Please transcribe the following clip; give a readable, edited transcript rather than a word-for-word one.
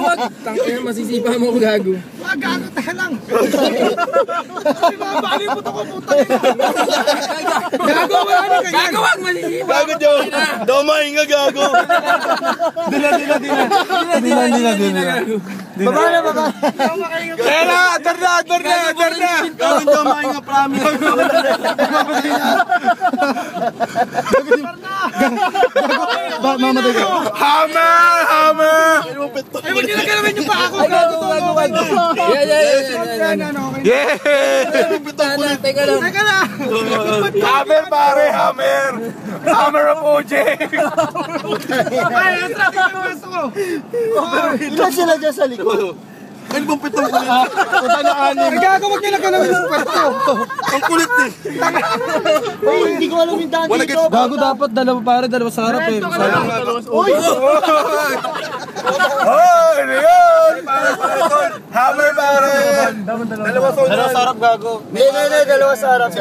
wag. Tangina, masisipa mo ko gago. Wag, gago, tayo lang. Ay, mabalibot ako, puta nila. Gago, wala na ganyan. Gago, wag, masisipa. Gago, Joe. Damay nga, gago. Dila. Baba na, baba. Kaya na, adar na. Gago, damay nga, promise. Mamatay ka. Hammer! Ay, wag nyo na galamin yung pa ako. Wag. Yeah! Teka lang. Hammer, pare, hammer! Hammer of OJ! Ay, atras yung gusto ko! Ilan sila dyan sa likod? Ano bang pitong kulit? Punta na anim. Gago, wag nyo na galamin yung kwarto. Ang kulit eh. Ay, hindi ko alam yung daan dito. Gago, dapat dalawa pare, dalawa sa harap eh. Uy! Hoy! Leon! Hammer, pare! Dalawa sa harap, gago. Hindi, dalawa sa harap.